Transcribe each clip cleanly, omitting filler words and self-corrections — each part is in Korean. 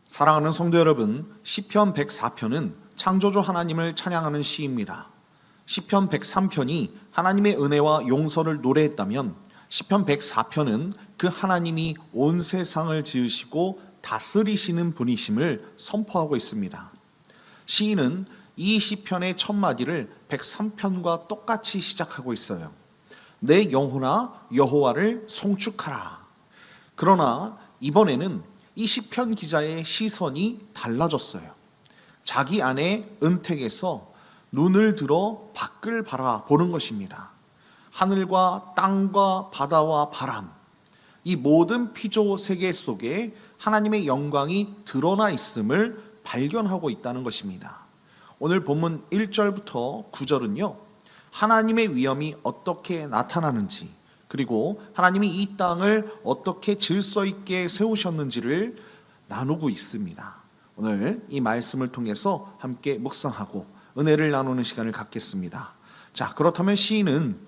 사랑하는 성도 여러분, 시편 104편은 창조주 하나님을 찬양하는 시입니다. 시편 103편이 하나님의 은혜와 용서를 노래했다면 시편 104편은 그 하나님이 온 세상을 지으시고 다스리시는 분이심을 선포하고 있습니다. 시인은 이 시편의 첫 마디를 103편과 똑같이 시작하고 있어요. 내 영혼아 여호와를 송축하라. 그러나 이번에는 이 시편 기자의 시선이 달라졌어요. 자기 안에 은택에서 눈을 들어 밖을 바라보는 것입니다. 하늘과 땅과 바다와 바람, 이 모든 피조 세계 속에 하나님의 영광이 드러나 있음을 발견하고 있다는 것입니다. 오늘 본문 1절부터 9절은요, 하나님의 위엄이 어떻게 나타나는지, 그리고 하나님이 이 땅을 어떻게 질서 있게 세우셨는지를 나누고 있습니다. 오늘 이 말씀을 통해서 함께 묵상하고 은혜를 나누는 시간을 갖겠습니다. 자, 그렇다면 시인은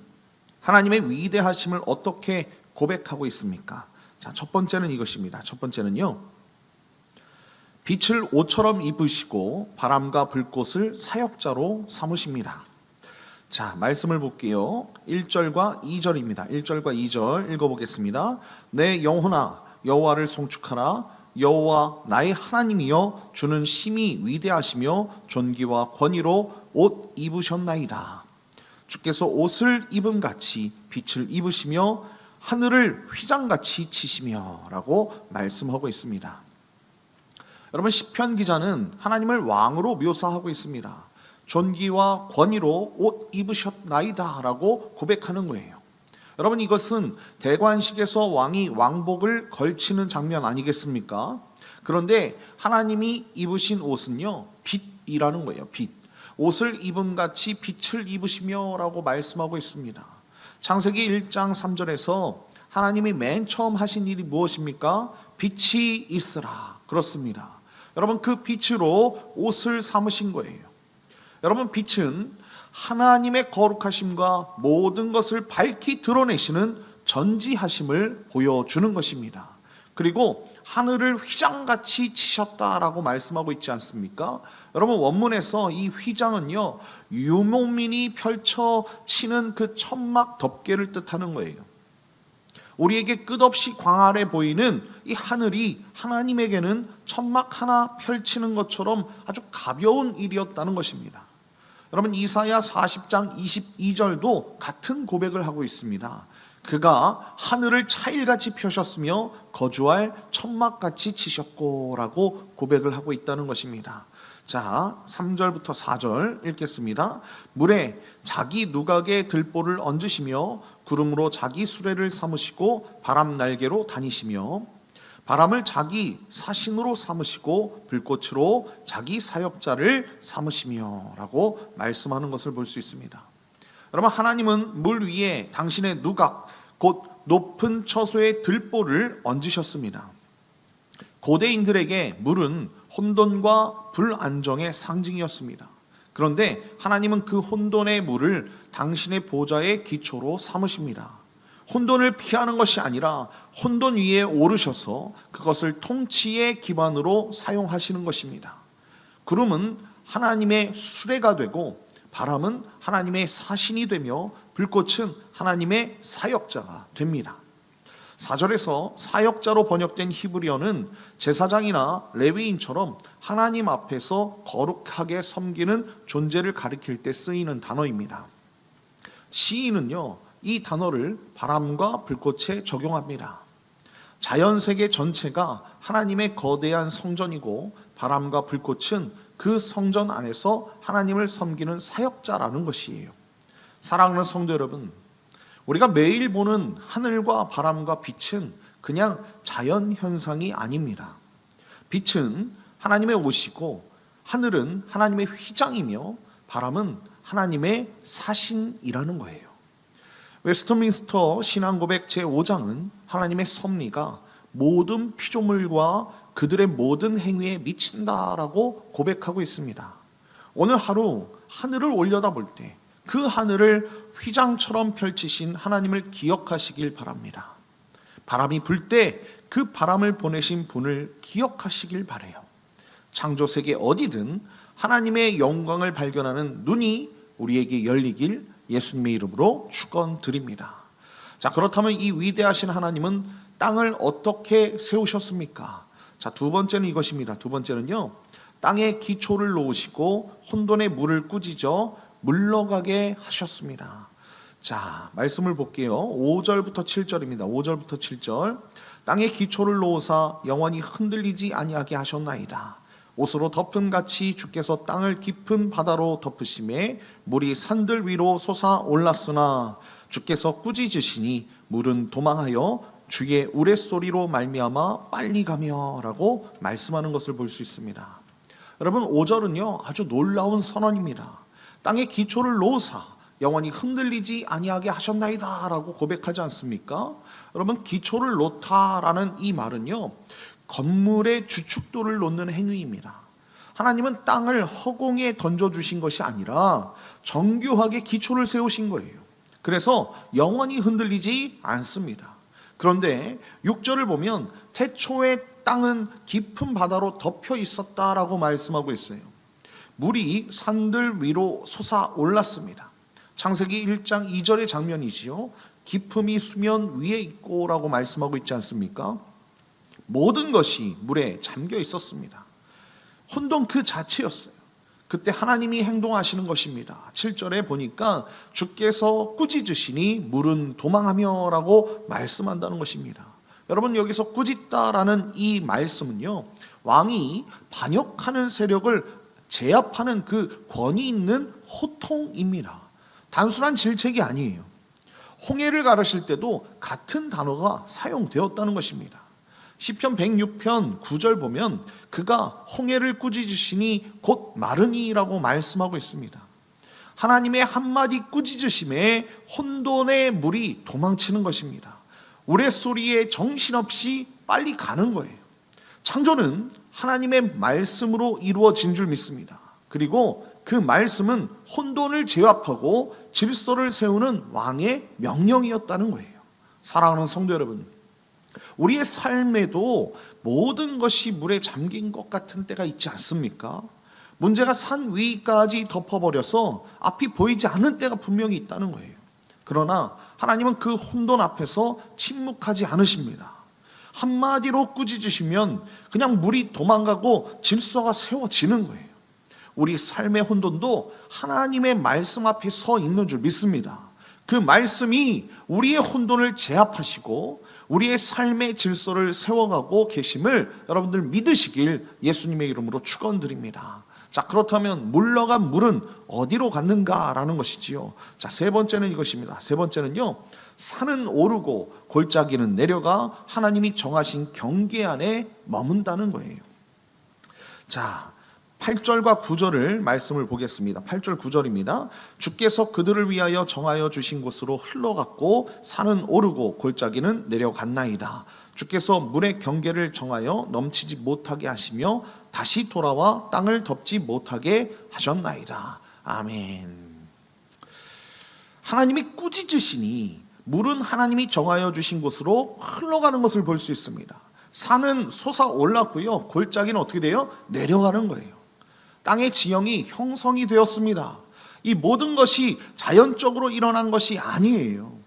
하나님의 위대하심을 어떻게 고백하고 있습니까? 자, 첫 번째는 이것입니다. 첫 번째는요, 빛을 옷처럼 입으시고 바람과 불꽃을 사역자로 삼으십니다. 자, 말씀을 볼게요. 1절과 2절입니다. 1절과 2절 읽어보겠습니다. 내 영혼아 여호와를 송축하라. 여호와 나의 하나님이여 주는 심히 위대하시며 존귀와 권위로 옷 입으셨나이다. 주께서 옷을 입음같이 빛을 입으시며 하늘을 휘장같이 치시며 라고 말씀하고 있습니다. 여러분, 시편 기자는 하나님을 왕으로 묘사하고 있습니다. 존귀와 권위로 옷 입으셨나이다 라고 고백하는 거예요. 여러분, 이것은 대관식에서 왕이 왕복을 걸치는 장면 아니겠습니까? 그런데 하나님이 입으신 옷은요, 빛이라는 거예요. 빛. 옷을 입음같이 빛을 입으시며 라고 말씀하고 있습니다. 창세기 1장 3절에서 하나님이 맨 처음 하신 일이 무엇입니까? 빛이 있으라. 그렇습니다. 여러분, 그 빛으로 옷을 삼으신 거예요. 여러분, 빛은 하나님의 거룩하심과 모든 것을 밝히 드러내시는 전지하심을 보여주는 것입니다. 그리고 하늘을 휘장같이 치셨다라고 말씀하고 있지 않습니까? 여러분, 원문에서 이 휘장은요, 유목민이 펼쳐치는 그 천막 덮개를 뜻하는 거예요. 우리에게 끝없이 광활해 보이는 이 하늘이 하나님에게는 천막 하나 펼치는 것처럼 아주 가벼운 일이었다는 것입니다. 여러분, 이사야 40장 22절도 같은 고백을 하고 있습니다. 그가 하늘을 차일같이 펴셨으며 거주할 천막같이 치셨고 라고 고백을 하고 있다는 것입니다. 자, 3절부터 4절 읽겠습니다. 물에 자기 누각에 들보를 얹으시며 구름으로 자기 수레를 삼으시고 바람 날개로 다니시며 바람을 자기 사신으로 삼으시고 불꽃으로 자기 사역자를 삼으시며 라고 말씀하는 것을 볼 수 있습니다. 여러분, 하나님은 물 위에 당신의 누각, 곧 높은 처소의 들보를 얹으셨습니다. 고대인들에게 물은 혼돈과 불안정의 상징이었습니다. 그런데 하나님은 그 혼돈의 물을 당신의 보좌의 기초로 삼으십니다. 혼돈을 피하는 것이 아니라 혼돈 위에 오르셔서 그것을 통치의 기반으로 사용하시는 것입니다. 구름은 하나님의 수레가 되고 바람은 하나님의 사신이 되며 불꽃은 하나님의 사역자가 됩니다. 4절에서 사역자로 번역된 히브리어는 제사장이나 레위인처럼 하나님 앞에서 거룩하게 섬기는 존재를 가리킬 때 쓰이는 단어입니다. 시인은요, 이 단어를 바람과 불꽃에 적용합니다. 자연세계 전체가 하나님의 거대한 성전이고 바람과 불꽃은 그 성전 안에서 하나님을 섬기는 사역자라는 것이에요. 사랑하는 성도 여러분, 우리가 매일 보는 하늘과 바람과 빛은 그냥 자연현상이 아닙니다. 빛은 하나님의 옷이고 하늘은 하나님의 휘장이며 바람은 하나님의 사신이라는 거예요. 웨스트민스터 신앙고백 제5장은 하나님의 섭리가 모든 피조물과 그들의 모든 행위에 미친다라고 고백하고 있습니다. 오늘 하루 하늘을 올려다볼 때 그 하늘을 휘장처럼 펼치신 하나님을 기억하시길 바랍니다. 바람이 불 때 그 바람을 보내신 분을 기억하시길 바라요. 창조세계 어디든 하나님의 영광을 발견하는 눈이 우리에게 열리길 예수님의 이름으로 축원드립니다. 자, 그렇다면 이 위대하신 하나님은 땅을 어떻게 세우셨습니까? 자, 두 번째는 이것입니다. 두 번째는요, 땅에 기초를 놓으시고 혼돈의 물을 꾸짖어 물러가게 하셨습니다. 자, 말씀을 볼게요. 5절부터 7절입니다. 5절부터 7절. 땅에 기초를 놓으사 영원히 흔들리지 아니하게 하셨나이다. 옷으로 덮은 같이 주께서 땅을 깊은 바다로 덮으심에 물이 산들 위로 솟아올랐으나 주께서 꾸짖으시니 물은 도망하여 주의 우레소리로 말미암아 빨리 가며 라고 말씀하는 것을 볼 수 있습니다. 여러분, 5절은요 아주 놀라운 선언입니다. 땅에 기초를 놓으사 영원히 흔들리지 아니하게 하셨나이다 라고 고백하지 않습니까? 여러분, 기초를 놓다라는 이 말은요, 건물의 주축도를 놓는 행위입니다. 하나님은 땅을 허공에 던져주신 것이 아니라 정교하게 기초를 세우신 거예요. 그래서 영원히 흔들리지 않습니다. 그런데 6절을 보면 태초에 땅은 깊은 바다로 덮여 있었다라고 말씀하고 있어요. 물이 산들 위로 솟아올랐습니다. 창세기 1장 2절의 장면이지요. 깊음이 수면 위에 있고 라고 말씀하고 있지 않습니까? 모든 것이 물에 잠겨 있었습니다. 혼돈 그 자체였어요. 그때 하나님이 행동하시는 것입니다. 7절에 보니까 주께서 꾸짖으시니 물은 도망하며 라고 말씀한다는 것입니다. 여러분, 여기서 꾸짖다라는 이 말씀은요, 왕이 반역하는 세력을 제압하는 그 권위 있는 호통입니다. 단순한 질책이 아니에요. 홍해를 가르실 때도 같은 단어가 사용되었다는 것입니다. 시편 106편 9절 보면 그가 홍해를 꾸짖으시니 곧 마르니라고 말씀하고 있습니다. 하나님의 한마디 꾸짖으심에 혼돈의 물이 도망치는 것입니다. 우레소리에 정신없이 빨리 가는 거예요. 창조는 하나님의 말씀으로 이루어진 줄 믿습니다. 그리고 그 말씀은 혼돈을 제압하고 질서를 세우는 왕의 명령이었다는 거예요. 사랑하는 성도 여러분, 우리의 삶에도 모든 것이 물에 잠긴 것 같은 때가 있지 않습니까? 문제가 산 위까지 덮어버려서 앞이 보이지 않는 때가 분명히 있다는 거예요. 그러나 하나님은 그 혼돈 앞에서 침묵하지 않으십니다. 한마디로 꾸짖으시면 그냥 물이 도망가고 질서가 세워지는 거예요. 우리 삶의 혼돈도 하나님의 말씀 앞에 서 있는 줄 믿습니다. 그 말씀이 우리의 혼돈을 제압하시고 우리의 삶의 질서를 세워가고 계심을 여러분들 믿으시길 예수님의 이름으로 축원드립니다. 자, 그렇다면 물러간 물은 어디로 갔는가라는 것이지요. 자, 세 번째는 이것입니다. 세 번째는요, 산은 오르고 골짜기는 내려가 하나님이 정하신 경계 안에 머문다는 거예요. 자, 8절과 9절을 말씀을 보겠습니다. 8절 9절입니다. 주께서 그들을 위하여 정하여 주신 곳으로 흘러갔고 산은 오르고 골짜기는 내려갔나이다. 주께서 물의 경계를 정하여 넘치지 못하게 하시며 다시 돌아와 땅을 덮지 못하게 하셨나이다. 아멘. 하나님이 꾸짖으시니 물은 하나님이 정하여 주신 곳으로 흘러가는 것을 볼 수 있습니다. 산은 솟아올랐고요, 골짜기는 어떻게 돼요? 내려가는 거예요. 땅의 지형이 형성이 되었습니다. 이 모든 것이 자연적으로 일어난 것이 아니에요.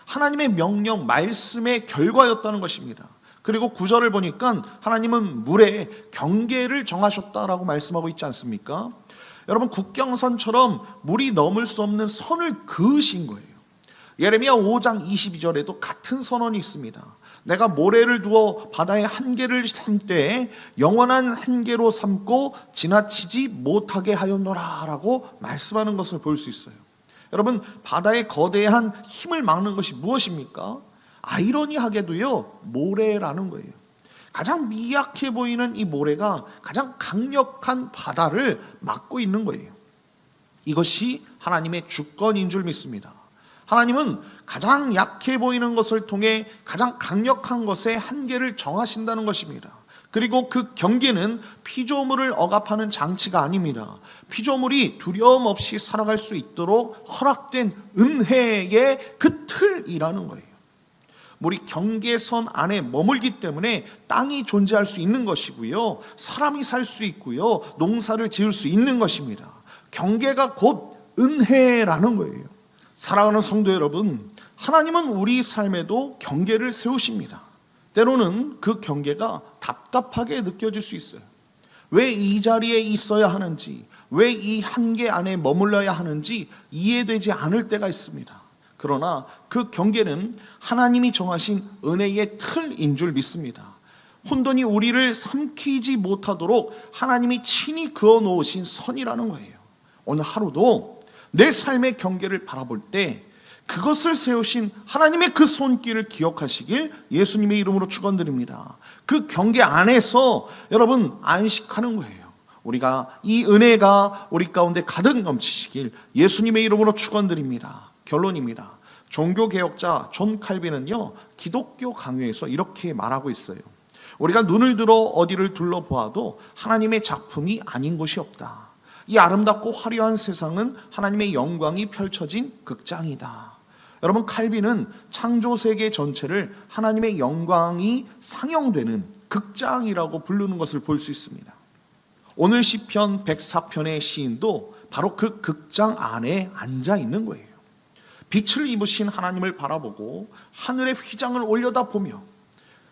하나님의 명령, 말씀의 결과였다는 것입니다. 그리고 9절을 보니까 하나님은 물에 경계를 정하셨다라고 말씀하고 있지 않습니까? 여러분, 국경선처럼 물이 넘을 수 없는 선을 그으신 거예요. 예레미야 5장 22절에도 같은 선언이 있습니다. 내가 모래를 두어 바다의 한계를 삼되 영원한 한계로 삼고 지나치지 못하게 하였노라 라고 말씀하는 것을 볼 수 있어요. 여러분, 바다의 거대한 힘을 막는 것이 무엇입니까? 아이러니하게도요, 모래라는 거예요. 가장 미약해 보이는 이 모래가 가장 강력한 바다를 막고 있는 거예요. 이것이 하나님의 주권인 줄 믿습니다. 하나님은 가장 약해 보이는 것을 통해 가장 강력한 것의 한계를 정하신다는 것입니다. 그리고 그 경계는 피조물을 억압하는 장치가 아닙니다. 피조물이 두려움 없이 살아갈 수 있도록 허락된 은혜의 그 틀이라는 거예요. 우리 경계선 안에 머물기 때문에 땅이 존재할 수 있는 것이고요, 사람이 살 수 있고요, 농사를 지을 수 있는 것입니다. 경계가 곧 은혜라는 거예요. 사랑하는 성도 여러분, 하나님은 우리 삶에도 경계를 세우십니다. 때로는 그 경계가 답답하게 느껴질 수 있어요. 왜 이 자리에 있어야 하는지, 왜 이 한계 안에 머물러야 하는지 이해되지 않을 때가 있습니다. 그러나 그 경계는 하나님이 정하신 은혜의 틀인 줄 믿습니다. 혼돈이 우리를 삼키지 못하도록 하나님이 친히 그어 놓으신 선이라는 거예요. 오늘 하루도 내 삶의 경계를 바라볼 때 그것을 세우신 하나님의 그 손길을 기억하시길 예수님의 이름으로 축원드립니다. 그 경계 안에서 여러분 안식하는 거예요. 우리가 이 은혜가 우리 가운데 가득 넘치시길 예수님의 이름으로 축원드립니다. 결론입니다. 종교개혁자 존 칼빈은요, 기독교 강요에서 이렇게 말하고 있어요. 우리가 눈을 들어 어디를 둘러보아도 하나님의 작품이 아닌 곳이 없다. 이 아름답고 화려한 세상은 하나님의 영광이 펼쳐진 극장이다. 여러분, 칼빈은 창조 세계 전체를 하나님의 영광이 상영되는 극장이라고 부르는 것을 볼 수 있습니다. 오늘 시편 104편의 시인도 바로 그 극장 안에 앉아 있는 거예요. 빛을 입으신 하나님을 바라보고 하늘의 휘장을 올려다보며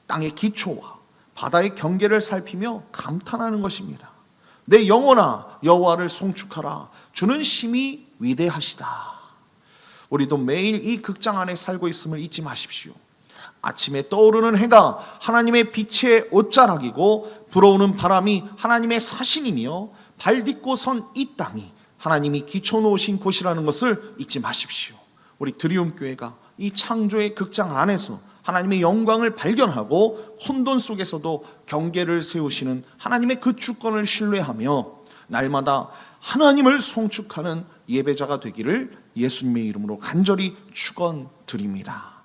땅의 기초와 바다의 경계를 살피며 감탄하는 것입니다. 내 영혼아, 여호와를 송축하라. 주는 심히 위대하시다. 우리도 매일 이 극장 안에 살고 있음을 잊지 마십시오. 아침에 떠오르는 해가 하나님의 빛의 옷자락이고 불어오는 바람이 하나님의 사신이며 발 딛고 선 이 땅이 하나님이 기초 놓으신 곳이라는 것을 잊지 마십시오. 우리 드리움 교회가 이 창조의 극장 안에서 하나님의 영광을 발견하고 혼돈 속에서도 경계를 세우시는 하나님의 그 주권을 신뢰하며 날마다 하나님을 송축하는 예배자가 되기를 예수님의 이름으로 간절히 축원드립니다.